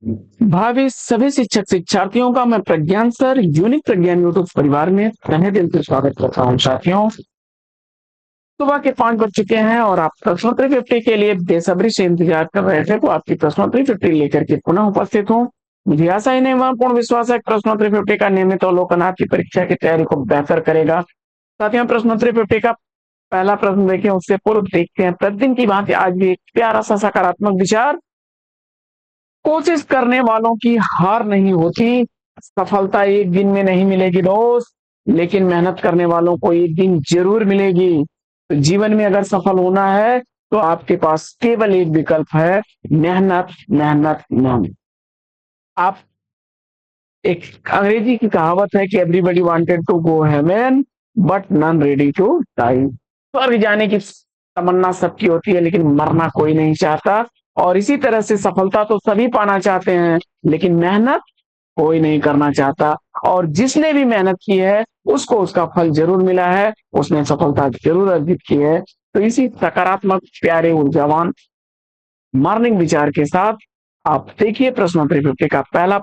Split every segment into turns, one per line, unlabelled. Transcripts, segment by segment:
भावी सभी शिक्षक शिक्षार्थियों का मैं प्रज्ञान सर यूनिक प्रज्ञान यूट्यूब परिवार में तहे दिल से स्वागत करता हूँ। साथियों, सुबह के 5 बज चुके हैं और आप प्रश्नोत्तरी 50 के लिए बेसब्री से इंतजार कर रहे थे, तो आपकी प्रश्नोत्तरी 50 लेकर के पुनः उपस्थित हूँ। मुझे आशा ही नहीं वह पूर्ण विश्वास है प्रश्नोत्तरी 50 का नियमित अवलोकन आपकी परीक्षा की तैयारी को बेहतर करेगा। साथियों, प्रश्नोत्तरी 50 का पहला प्रश्न देखें उससे पूर्व देखते हैं प्रतिदिन की भांति आज भी एक प्यारा सा सकारात्मक विचार। कोशिश करने वालों की हार नहीं होती, सफलता एक दिन में नहीं मिलेगी दोस्त, लेकिन मेहनत करने वालों को एक दिन जरूर मिलेगी। तो जीवन में अगर सफल होना है तो आपके पास केवल एक विकल्प है, मेहनत मेहनत मेहनत। आप एक अंग्रेजी की कहावत है कि everybody wanted to go heaven but none ready to die. स्वर्ग जाने की तमन्ना सबकी होती है लेकिन मरना कोई नहीं चाहता। और इसी तरह से सफलता तो सभी पाना चाहते हैं लेकिन मेहनत कोई नहीं करना चाहता। और जिसने भी मेहनत की है उसको उसका फल जरूर मिला है, उसने सफलता जरूर अर्जित की है। तो इसी सकारात्मक प्यारे ऊर्जावान मॉर्निंग विचार के साथ आप देखिए प्रश्नोत्तरी 50 का पहला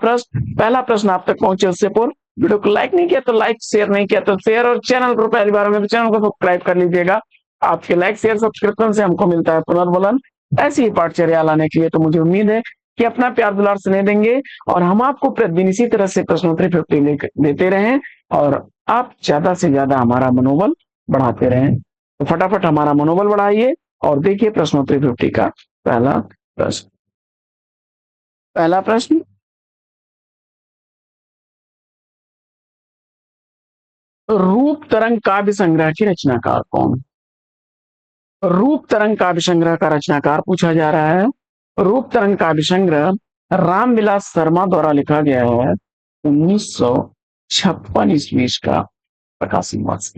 प्रश्न आप तक पहुंचे उससे पूर्व वीडियो को लाइक नहीं किया तो लाइक, शेयर नहीं किया तो शेयर, और चैनल को पहली बार में तो चैनल को सब्सक्राइब कर लीजिएगा। आपके लाइक शेयर सब्सक्रिप्शन से हमको मिलता है पुनर्बलन। ऐसी ही पाठचर्या लाने के लिए तो मुझे उम्मीद है कि अपना प्यार दुलार स्नेह देंगे और हम आपको प्रतिदिन इसी तरह से प्रश्नोत्तरी 50 देते रहें और आप ज्यादा से ज्यादा हमारा मनोबल बढ़ाते रहें। तो फटाफट हमारा मनोबल बढ़ाइए और देखिए प्रश्नोत्तरी 50 का पहला प्रश्न। पहला प्रश्न, रूप तरंग काव्य संग्रह की रचनाकार कौन? रूप तरंग काव्य संग्रह का रचनाकार पूछा जा रहा है। रूप तरंग काव्य संग्रह रामविलास शर्मा द्वारा लिखा गया है 1956 ईस्वी का प्रकाशन वर्ष।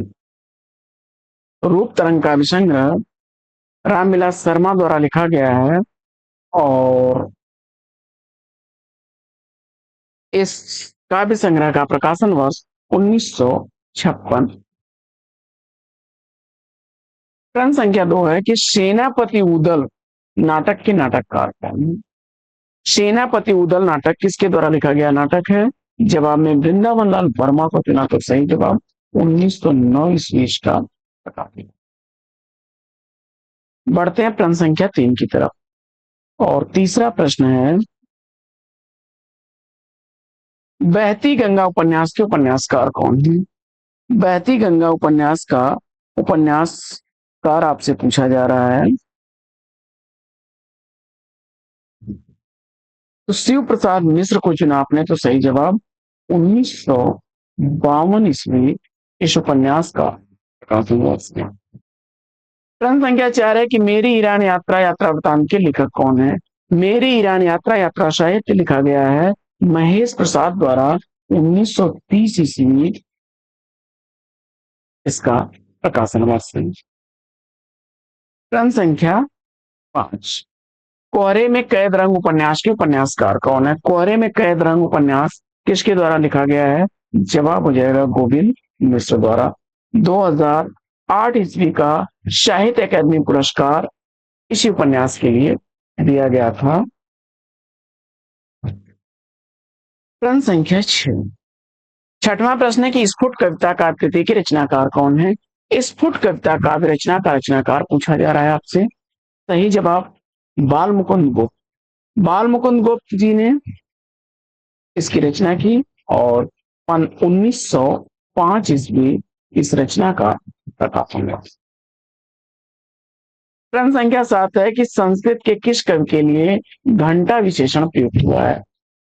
रूप तरंग काव्य संग्रह रामविलास शर्मा द्वारा लिखा गया है और इस काव्य संग्रह का प्रकाशन वर्ष 1956। प्रश्न संख्या 2 है कि सेनापति उदल नाटक के नाटककार कौन है? सेनापति उदल नाटक किसके द्वारा लिखा गया नाटक है? जवाब में वृंदावन लाल वर्मा को चुना तो सही जवाब 1909 ईस्वी का प्रकाशन। बढ़ते हैं प्रश्न संख्या 3 की तरफ और तीसरा प्रश्न है, बहती गंगा उपन्यास के उपन्यासकार कौन है? बहती गंगा उपन्यास का उपन्यासकार आपसे पूछा जा रहा है। तो शिव प्रसाद मिश्र को चुना आपने तो सही जवाब 1952 ईस्वी इस उपन्यास का प्रकाशन वर्ष है। प्रश्न संख्या 4 है कि मेरी ईरान यात्रा यात्रा वृतांत के लेखक कौन है? मेरी ईरान यात्रा यात्रा साहित्य लिखा गया है महेश प्रसाद द्वारा 1930 ईस्वी इसका प्रकाशन वर्ष है। प्रश्न संख्या 5, कोहरे में कैद रंग उपन्यास के उपन्यासकार कौन है? कोहरे में कैद रंग उपन्यास किसके द्वारा लिखा गया है? जवाब हो जाएगा गोविंद मिश्र द्वारा। 2008 ईस्वी का साहित्य अकादमी पुरस्कार इसी उपन्यास के लिए दिया गया था। प्रश्न संख्या 6, छठवां प्रश्न है कि स्फुट कविता काव्य के रचनाकार कौन है? स्फुट कविता काव्य रचना का रचनाकार पूछा जा रहा है आपसे। सही जवाब बाल मुकुंद गुप्त। बाल मुकुंद गुप्त जी ने इसकी रचना की और 1905 ईस्वी इस रचना का प्रकाशन हुआ। प्रश्न संख्या 7 है कि संस्कृत के किस कवि के लिए घंटा विशेषण प्रयुक्त हुआ है?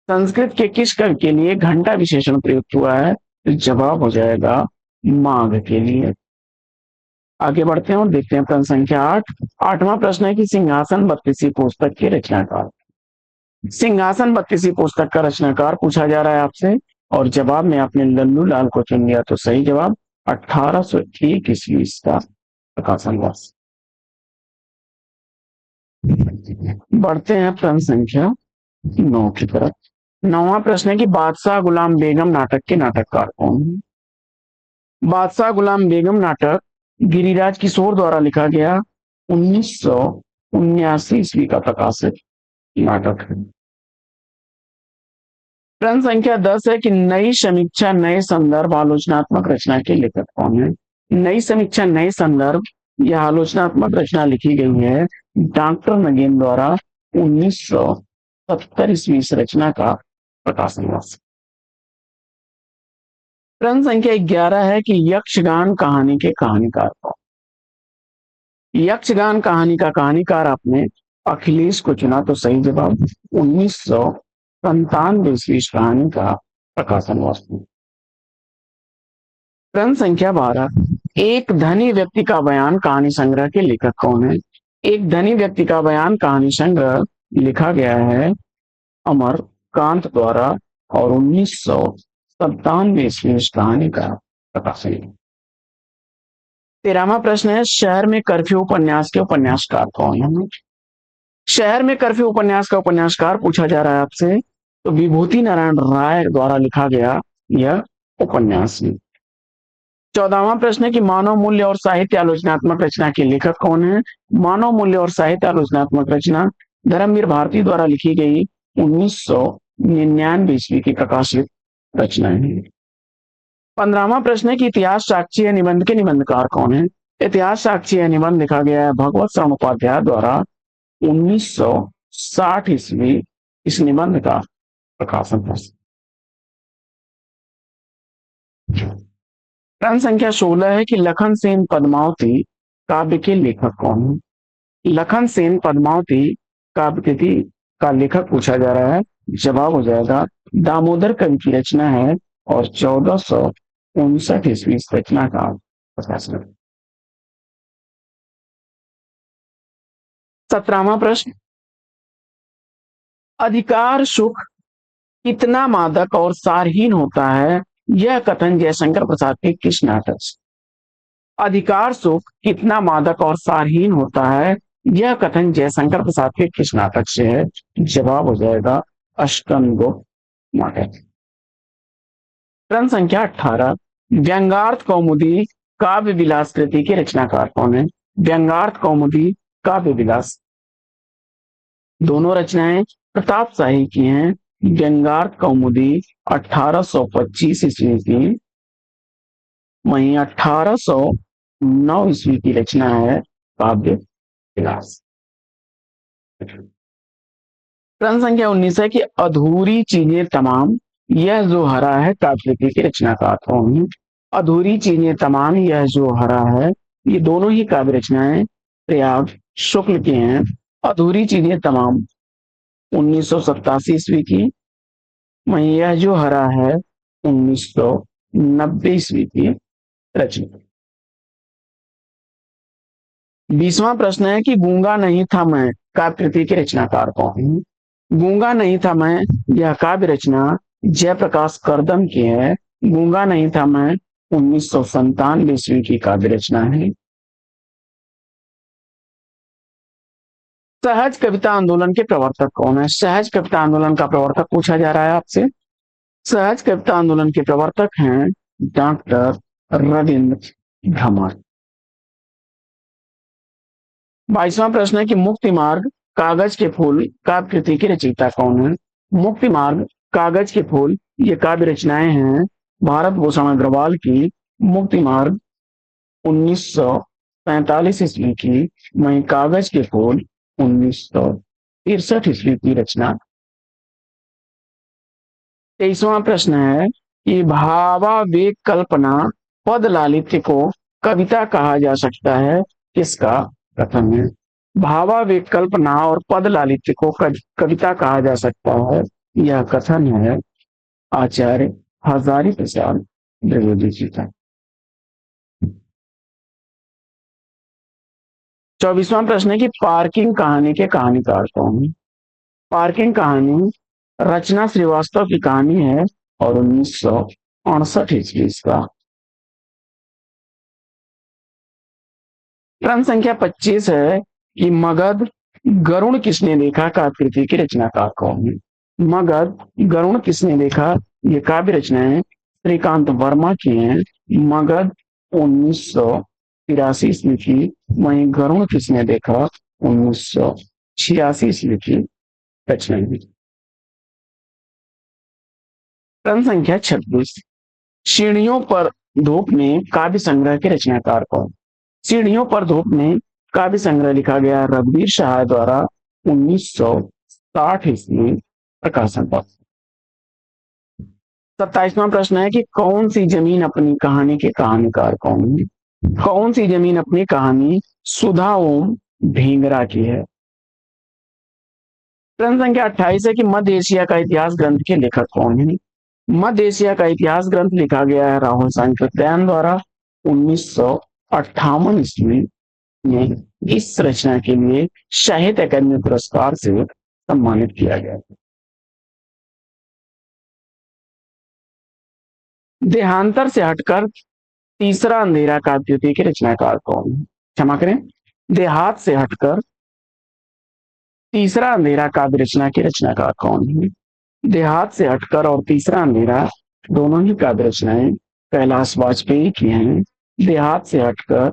संस्कृत के किस कवि के लिए घंटा विशेषण प्रयुक्त हुआ है? तो जवाब हो जाएगा माघ के लिए। आगे बढ़ते हैं और देखते हैं प्रश्न संख्या 8। आठवां प्रश्न है कि सिंहासन बत्तीसी पुस्तक के रचनाकार। सिंहासन बत्तीसी पुस्तक का रचनाकार पूछा जा रहा है आपसे और जवाब में आपने लल्लू लाल को चुन लिया तो सही जवाब 1801 ईस्वी का प्रकाशन वर्ष। बढ़ते हैं प्रश्न संख्या 9 की तरफ। नौवां प्रश्न है कि बादशाह गुलाम बेगम नाटक के नाटककार कौन है? बादशाह गुलाम बेगम नाटक गिरिराज किशोर द्वारा लिखा गया 1979 ईस्वी का प्रकाशित नाटक है। प्रश्न संख्या 10 है कि नई समीक्षा नए संदर्भ आलोचनात्मक रचना के लेखक कौन है। नई समीक्षा नए संदर्भ यह आलोचनात्मक रचना लिखी गई है डॉक्टर नगेन द्वारा 1970 ईस्वी। इस रचना का प्रकाशन हुआ। प्रश्न संख्या 11 है कि यक्षगान कहानी के कहानीकार कौन। यक्षगान कहानी का कहानीकार आपने अखिलेश को चुना, तो सही जवाब 1997 ईस्वी इस कहानी का प्रकाशन हुआ। प्रश्न संख्या 12, एक धनी व्यक्ति का बयान कहानी संग्रह के लेखक कौन है। एक धनी व्यक्ति का बयान कहानी संग्रह लिखा गया है अमरकांत द्वारा और 1997 ईस्वी इस कहानी का प्रकाशन। 13वां प्रश्न है, शहर में कर्फ्यू उपन्यास के उपन्यासकार कौन है। शहर में कर्फ्यू उपन्यास का उपन्यासकार पूछा जा रहा है आपसे, तो विभूति नारायण राय द्वारा लिखा गया यह उपन्यास है। 14वां प्रश्न है कि मानव मूल्य और साहित्य आलोचनात्मक रचना के लेखक कौन है। मानव मूल्य और साहित्य आलोचनात्मक रचना धर्मवीर भारती द्वारा लिखी गई 1999 ईस्वी की प्रकाशित रचना है। 15वां प्रश्न है कि इतिहास साक्षी या निबंध के निबंधकार कौन है। इतिहास साक्षी या निबंध लिखा गया है भगवत शरण उपाध्याय द्वारा 1960 ईस्वी इस निबंध का प्रकाशन हुआ। प्रश्न संख्या 16 है कि लखन सेन पद्मावती काव्य के लेखक कौन है। लखन सेन पद्मावती काव्य कृति का लेखक पूछा जा रहा है, जवाब हो जाएगा दामोदर कवि की रचना है और 1459 ईस्वी इस रचना का प्रकाशन। 17वां प्रश्न, अधिकार सुख कितना मादक और सारहीन होता है, यह कथन जयशंकर प्रसाद के किस नाटक से। अधिकार सुख कितना मादक और सारहीन होता है, यह कथन जयशंकर प्रसाद के किस नाटक से है, जवाब हो जाएगा अष्टनगुप्त नाटक। प्रश्न संख्या 18, व्यंगार्थ कौमुदी काव्य विलास कृति के रचनाकार कौन है। व्यंगार्थ कौमुदी काव्य विलास दोनों रचनाएं प्रताप शाही की हैं। व्यंगार्थ कौमुदी 1825 ईस्वी की, वहीं 1809 ईस्वी की रचना है काव्य विलास। प्रश्न संख्या 19 है कि अधूरी चीजें तमाम यह जो हरा है काव्य कृति की रचनाकार कौन है। अधूरी चीजें तमाम यह जो हरा है, ये दोनों ही काव्य रचनाएं प्रयाग शुक्ल की हैं। अधूरी चीजें तमाम 1987 ईस्वी की, वहीं यह जो हरा है 1990 ईस्वी की रचना। 20वां प्रश्न है कि गूंगा नहीं था मैं काव्य कृति के रचनाकार कौन है। गूंगा नहीं था मैं यह काव्य रचना जयप्रकाश करदम की है। गूंगा नहीं था मैं 1997 ईस्वी की काव्य रचना है। सहज कविता आंदोलन के प्रवर्तक कौन है। सहज कविता आंदोलन का प्रवर्तक पूछा जा रहा है आपसे। सहज कविता आंदोलन के प्रवर्तक हैं डॉक्टर रविंद्र भ्रमर। 22वां प्रश्न है कि मुक्ति मार्ग कागज के फूल काव्य कृति के रचयिता कौन है। मुक्ति मार्ग कागज के फूल ये काव्य रचनाएं हैं भारत भूषण अग्रवाल की। मुक्ति मार्ग 1945 ईस्वी की, वहीं कागज के फूल 1963 ईस्वी की रचना। 23वां प्रश्न है कि भावावेग कल्पना पद लालित्य को कविता कहा जा सकता है, किसका कथन है। भावावेग कल्पना और पद लालित्य को कविता कहा जा सकता है, यह कथन है आचार्य हजारी प्रसाद द्विवेदी जी का। 24वां प्रश्न है कि पार्किंग कहानी के कहानीकार कौन है। पार्किंग कहानी रचना श्रीवास्तव की कहानी है और 1968 ईस्वी का। प्रश्न संख्या 25 है कि मगध गरुण किसने देखा काव्य कृति की रचनाकार कौन है। मगध गरुण किसने देखा ये काव्य रचनाएं श्रीकांत वर्मा की हैं। मगध 1983 ईस्वी की, वहीं गरुण किसने देखा 1986 ईस्वी की रचनाएं। प्रश्न संख्या 26, सीढ़ियों पर धूप में काव्य संग्रह के रचनाकार कौन? सीढ़ियों पर धूप में काव्य संग्रह लिखा गया रघुवीर सहाय द्वारा 1960 ईस्वी प्रकाशन पर। 27वां प्रश्न है कि कौन सी जमीन अपनी कहानी के कहानीकार कौन है? कौन सी जमीन अपनी कहानी सुधा ओम ढींगरा की है? प्रश्न संख्या 28 है कि मध्य एशिया का इतिहास ग्रंथ के लेखक कौन है? मध्य एशिया का इतिहास ग्रंथ लिखा गया है राहुल सांकृत्यायन द्वारा 1958 ईस्वी में। इस रचना के लिए साहित्य अकादमी पुरस्कार से सम्मानित किया गया। देहांतर से हटकर तीसरा अंधेरा काव्य के रचनाकार कौन है? क्षमा करें, देहात से हटकर तीसरा अंधेरा काव्य रचना के रचनाकार कौन है? देहात से हटकर और तीसरा अंधेरा दोनों ही काव्य रचनाएं कैलाश वाजपेयी की हैं। देहात से हटकर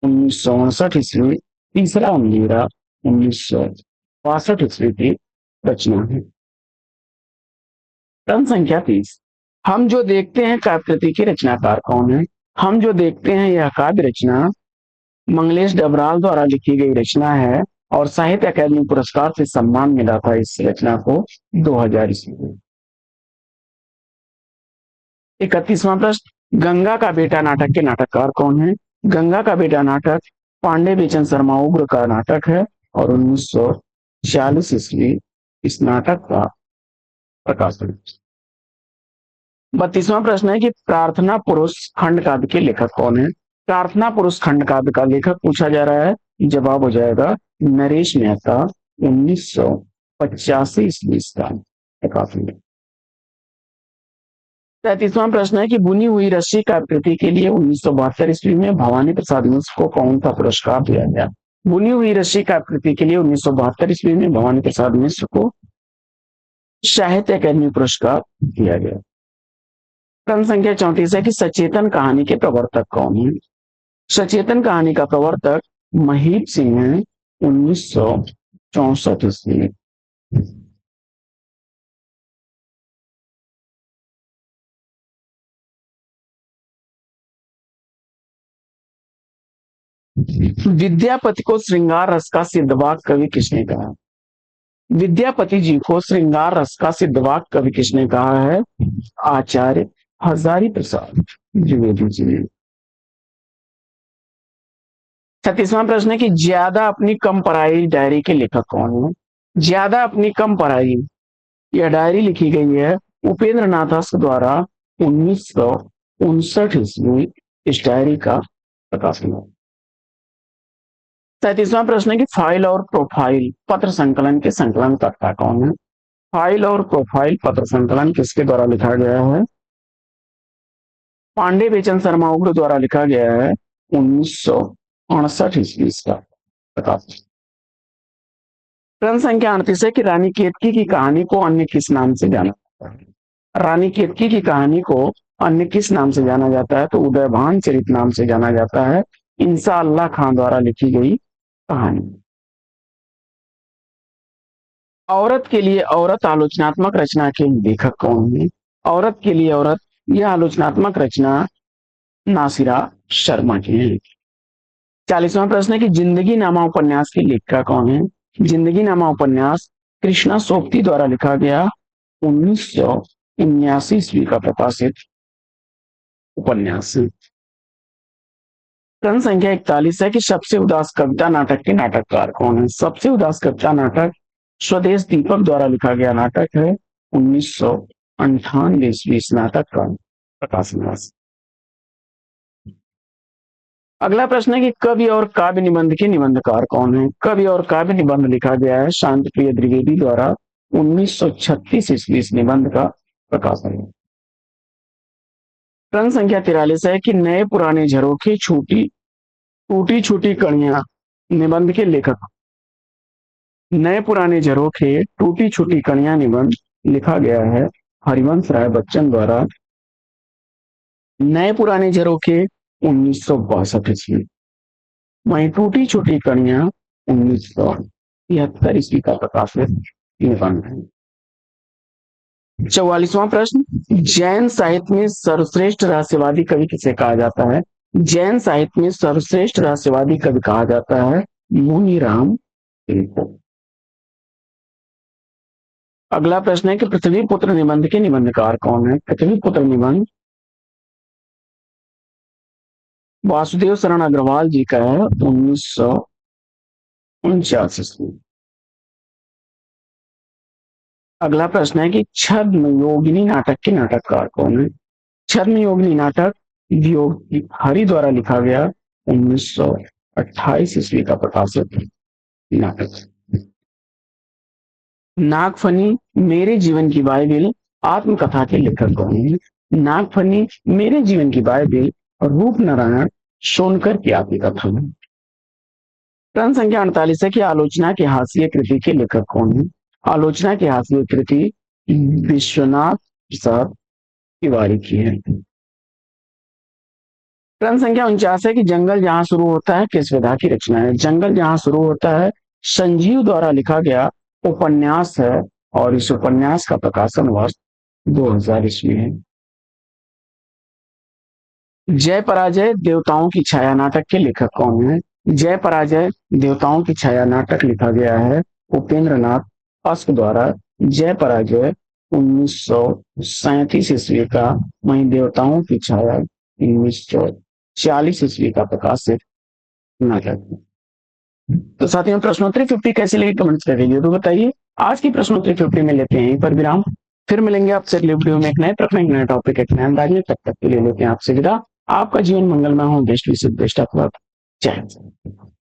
1959 ईस्वी, तीसरा अंधेरा 1962 ईस्वी की रचना है। प्रश्न संख्या 30, हम जो देखते हैं काव्य के रचनाकार कौन है? हम जो देखते हैं यह काव्य रचना मंगलेश डबराल द्वारा लिखी गई रचना है और साहित्य अकादमी पुरस्कार से सम्मान मिला था इस रचना को 2000 ईस्वी में। 31वां प्रश्न, गंगा का बेटा नाटक के नाटककार कौन है? गंगा का बेटा नाटक पांडे बेचन शर्मा उग्र का नाटक है और 1946 ईस्वी इस नाटक का प्रकाशन। 32वां प्रश्न है कि प्रार्थना पुरुष खंड काव्य के लेखक कौन है? प्रार्थना पुरुष खंड काव्य का लेखक पूछा जा रहा है, जवाब हो जाएगा नरेश मेहता, 1985 ईस्वी का प्रकाशन। 33वां प्रश्न है कि बुनी हुई रस्सी काव्यकृति के लिए 1972 ईस्वी में भवानी प्रसाद मिश्र को कौन सा पुरस्कार दिया गया? बुनी हुई रस्सी काव्यकृति के लिए 1972 ईस्वी में भवानी प्रसाद मिश्र को साहित्य अकादमी पुरस्कार दिया गया। प्रश्न संख्या 34 है कि सचेतन कहानी के प्रवर्तक कौन है? सचेतन कहानी का प्रवर्तक महीप सिंह है, 1964 ईस्वी। विद्यापति को श्रृंगार रस का सिद्धवाक कवि किसने कहा? विद्यापति जी को श्रृंगार रस का सिद्धवाक कवि किसने कहा है? आचार्य हजारी प्रसाद द्विवेदी जी ने। 36वां प्रश्न है कि ज्यादा अपनी कम पढ़ाई डायरी के लेखक कौन है? ज्यादा अपनी कम पढ़ाई यह डायरी लिखी गई है उपेंद्र नाथ हस्क द्वारा 1959 ईस्वी। इस डायरी का प्रकाशन है। 37वां प्रश्न है कि फाइल और प्रोफाइल पत्र संकलन के संकलन करता कौन है? फाइल और प्रोफाइल पत्र संकलन किसके द्वारा लिखा गया है? पांडे बेचन शर्मा उग्र द्वारा लिखा गया है 1968 ईस्वी का प्रकाशन। प्रश्न संख्या 38 है कि रानी केतकी की कहानी को अन्य किस नाम से जाना जाता है? रानी केतकी की कहानी को अन्य किस नाम से जाना जाता है? तो उदयभान चरित नाम से जाना जाता है। इंसा अल्लाह खान द्वारा लिखी गई कहानी। औरत के लिए औरत आलोचनात्मक रचना के लेखक कौन है? औरत के लिए औरत यह आलोचनात्मक रचना नासिरा शर्मा की है। 40वां प्रश्न है कि जिंदगी नामा उपन्यास की लेखिका कौन है? जिंदगी नामा उपन्यास कृष्णा सोपती द्वारा लिखा गया 1979 ईस्वी का प्रकाशित उपन्यास। प्रश्न संख्या 41 है कि सबसे उदास कविता नाटक के नाटककार कौन है? सबसे उदास कविता नाटक स्वदेश दीपक द्वारा लिखा गया नाटक है 1998 ईस्वी इस नाटक का प्रकाशन। अगला प्रश्न है कि कवि और काव्य निबंध के निबंधकार कौन है? कवि और काव्य निबंध लिखा गया है शांति प्रिय द्विवेदी द्वारा 1936 ईस्वी इस निबंध का प्रकाशन है। प्रश्न संख्या 43 है कि नए पुराने झरोखे टूटी छूटी कणियां निबंध के लेखक। नए पुराने झरोखे टूटी छूटी कणियां निबंध लिखा गया है हरिवंश राय बच्चन द्वारा। नए पुराने झरोखे 1962 ईस्वी, वहीं टूटी छूटी कणियां 1973 ईस्वी का प्रकाशित निबंध है। 44वां प्रश्न, जैन साहित्य में सर्वश्रेष्ठ रहस्यवादी कवि किसे कहा जाता है? जैन साहित्य में सर्वश्रेष्ठ रहस्यवादी कवि कहा जाता है मुनिराम को। अगला प्रश्न है कि पृथ्वीपुत्र निबंध के निबंधकार कौन है? पृथ्वीपुत्र निबंध वासुदेव शरण अग्रवाल जी का है 1949 ईस्वी। अगला प्रश्न है कि छद्म योगिनी नाटक के नाटककार कौन है? छद्म योगिनी नाटक योग हरि द्वारा लिखा गया 1928 ईस्वी का प्रकाशित नाटक। नागफनी मेरे जीवन की बाइबिल आत्मकथा के लेखक कौन है? नागफनी मेरे जीवन की बाइबिल रूप नारायण सोनकर की आत्मकथा है। प्रश्न संख्या 48 है कि आलोचना के हास्य कृति के लेखक कौन है? आलोचना की हास्य कृति विश्वनाथ प्रसाद तिवारी की है। प्रश्न संख्या 49 है कि जंगल जहां शुरू होता है किस विधा की रचना है? जंगल जहां शुरू होता है संजीव द्वारा लिखा गया उपन्यास है और इस उपन्यास का प्रकाशन वर्ष 2000 ईस्वी है। जय पराजय देवताओं की छाया नाटक के लेखक कौन है? जय पराजय देवताओं की छाया नाटक लिखा गया है उपेंद्र नाथ अस्क द्वारा। जय पराजय 1937 ईस्वी का, वहीं देवताओं की छाया 1940 ईस्वी का प्रकाशित नाटक। तो साथियों प्रश्नोत्तरी 50 कैसी लगी कमेंट्स करिए तो बताइए। आज की प्रश्नोत्तरी 50 में लेते हैं यहीं पर विराम, फिर मिलेंगे आपसे अगले वीडियो में एक नए प्रश्न, एक नए टॉपिक, एक नए अंदाज में। तब तक के लिए लेते हैं आपसे विदा। आपका जीवन मंगलमय हो, best wish best of luck. जय हिंद।